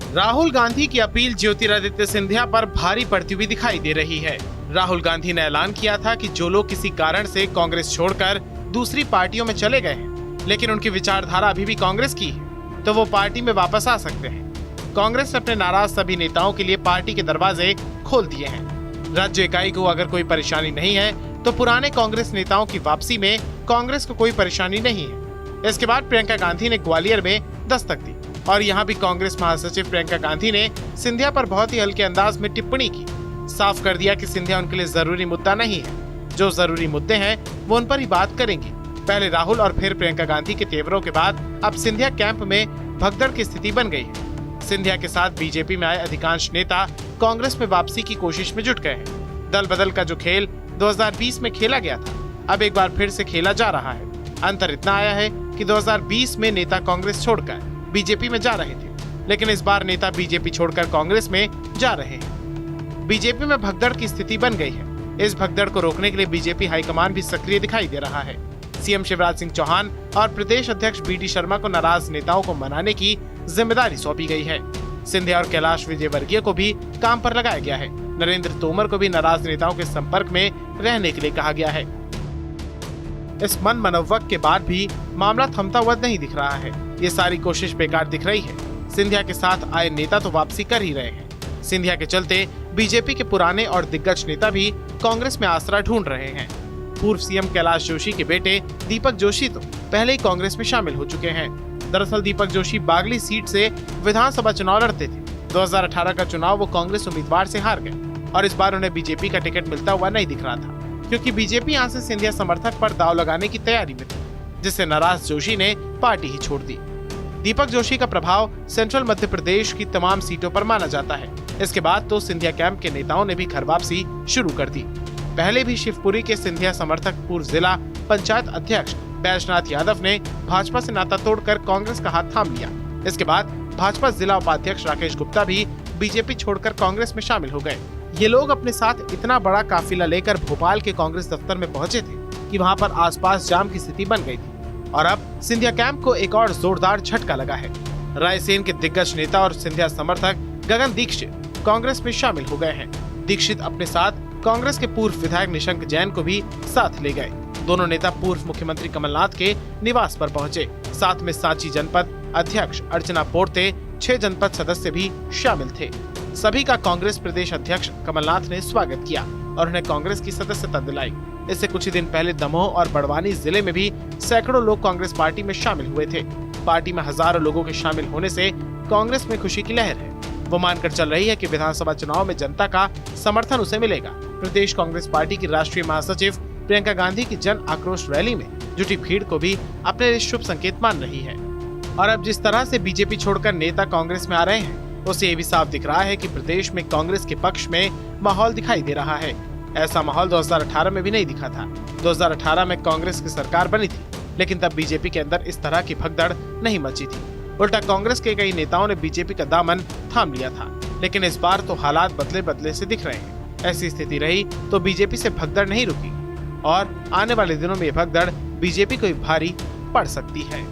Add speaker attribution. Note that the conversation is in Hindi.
Speaker 1: राहुल गांधी की अपील ज्योतिरादित्य सिंधिया पर भारी पड़ती हुई दिखाई दे रही है। राहुल गांधी ने ऐलान किया था कि जो लोग किसी कारण से कांग्रेस छोड़कर दूसरी पार्टियों में चले गए हैं, लेकिन उनकी विचारधारा अभी भी कांग्रेस की है, तो वो पार्टी में वापस आ सकते हैं। कांग्रेस ने अपने नाराज सभी नेताओं के लिए पार्टी के दरवाजे खोल दिए हैं। राज्य इकाई को अगर कोई परेशानी नहीं है, तो पुराने कांग्रेस नेताओं की वापसी में कांग्रेस को कोई परेशानी नहीं है। इसके बाद प्रियंका गांधी ने ग्वालियर में दस्तक दी और यहाँ भी कांग्रेस महासचिव प्रियंका गांधी ने सिंधिया पर बहुत ही हल्के अंदाज में टिप्पणी की। साफ कर दिया कि सिंधिया उनके लिए जरूरी मुद्दा नहीं है। जो जरूरी मुद्दे हैं वो उन पर ही बात करेंगी। पहले राहुल और फिर प्रियंका गांधी के तेवरों के बाद अब सिंधिया कैंप में भगदड़ की स्थिति बन गई है। सिंधिया के साथ बीजेपी में आए अधिकांश नेता कांग्रेस में वापसी की कोशिश में जुट गए हैं। दल बदल का जो खेल 2020 में खेला गया था, अब एक बार फिर से खेला जा रहा है। अंतर इतना आया है कि 2020 में नेता कांग्रेस छोड़कर बीजेपी में जा रहे थे, लेकिन इस बार नेता बीजेपी छोड़कर कांग्रेस में जा रहे हैं। बीजेपी में भगदड़ की स्थिति बन गई है। इस भगदड़ को रोकने के लिए बीजेपी हाईकमान भी सक्रिय दिखाई दे रहा है। सीएम शिवराज सिंह चौहान और प्रदेश अध्यक्ष बीडी शर्मा को नाराज नेताओं को मनाने की जिम्मेदारी सौंपी गई है। सिंधिया और कैलाश विजयवर्गीय को भी काम पर लगाया गया है। नरेंद्र तोमर को भी नाराज नेताओं के संपर्क में रहने के लिए कहा गया है। इस मन मनोवक के बाद भी मामला थमता हुआ नहीं दिख रहा है। ये सारी कोशिश बेकार दिख रही है। सिंधिया के साथ आए नेता तो वापसी कर ही रहे हैं। सिंधिया के चलते बीजेपी के पुराने और दिग्गज नेता भी कांग्रेस में आसरा ढूंढ रहे हैं। पूर्व सीएम कैलाश जोशी के बेटे दीपक जोशी तो पहले ही कांग्रेस में शामिल हो चुके हैं। दरअसल दीपक जोशी बागली सीट से विधानसभा चुनाव लड़ते थे। 2018 का चुनाव वो कांग्रेस उम्मीदवार से हार गए और इस बार उन्हें बीजेपी का टिकट मिलता हुआ नहीं दिख रहा था, क्योंकि बीजेपी यहाँ से सिंधिया समर्थक पर दांव लगाने की तैयारी में थी, जिससे नाराज जोशी ने पार्टी ही छोड़ दी। दीपक जोशी का प्रभाव सेंट्रल मध्य प्रदेश की तमाम सीटों पर माना जाता है। इसके बाद तो सिंधिया कैंप के नेताओं ने भी घर वापसी शुरू कर दी। पहले भी शिवपुरी के सिंधिया समर्थक पूर्व जिला पंचायत अध्यक्ष बैजनाथ यादव ने भाजपा से नाता तोड़कर कांग्रेस का हाथ थाम लिया। इसके बाद भाजपा जिला उपाध्यक्ष राकेश गुप्ता भी बीजेपी छोड़कर कांग्रेस में शामिल हो गए। ये लोग अपने साथ इतना बड़ा काफिला लेकर भोपाल के कांग्रेस दफ्तर में पहुंचे थे कि वहां पर आसपास जाम की स्थिति बन गई थी। और अब सिंधिया कैंप को एक और जोरदार झटका लगा है। रायसेन के दिग्गज नेता और सिंधिया समर्थक गगन दीक्षित कांग्रेस में शामिल हो गए हैं। दीक्षित अपने साथ कांग्रेस के पूर्व विधायक निशंक जैन को भी साथ ले गए। दोनों नेता पूर्व मुख्यमंत्री कमलनाथ के निवास पर पहुंचे। साथ में सांची जनपद अध्यक्ष अर्चना पोर्ते 6 जनपद सदस्य भी शामिल थे। सभी का कांग्रेस प्रदेश अध्यक्ष कमलनाथ ने स्वागत किया और उन्हें कांग्रेस की सदस्यता दिलाई। इससे कुछ ही दिन पहले दमोह और बड़वानी जिले में भी सैकड़ों लोग कांग्रेस पार्टी में शामिल हुए थे। पार्टी में हजारों लोगों के शामिल होने से कांग्रेस में खुशी की लहर है। वो मानकर चल रही है कि विधानसभा चुनाव में जनता का समर्थन उसे मिलेगा। प्रदेश कांग्रेस पार्टी की राष्ट्रीय महासचिव प्रियंका गांधी की जन आक्रोश रैली में जुटी भीड़ को भी अपने लिए शुभ संकेत मान रही है। और अब जिस तरह से बीजेपी छोड़कर नेता कांग्रेस में आ रहे हैं, उससे ये भी साफ दिख रहा है कि प्रदेश में कांग्रेस के पक्ष में माहौल दिखाई दे रहा है। ऐसा माहौल 2018 में भी नहीं दिखा था। 2018 में कांग्रेस की सरकार बनी थी, लेकिन तब बीजेपी के अंदर इस तरह की भगदड़ नहीं मची थी। उल्टा कांग्रेस के कई नेताओं ने बीजेपी का दामन थाम लिया था। लेकिन इस बार तो हालात बदले बदले से दिख रहे हैं। ऐसी स्थिति रही तो बीजेपी से भगदड़ नहीं रुकी और आने वाले दिनों में ये भगदड़ बीजेपी को भारी पड़ सकती है।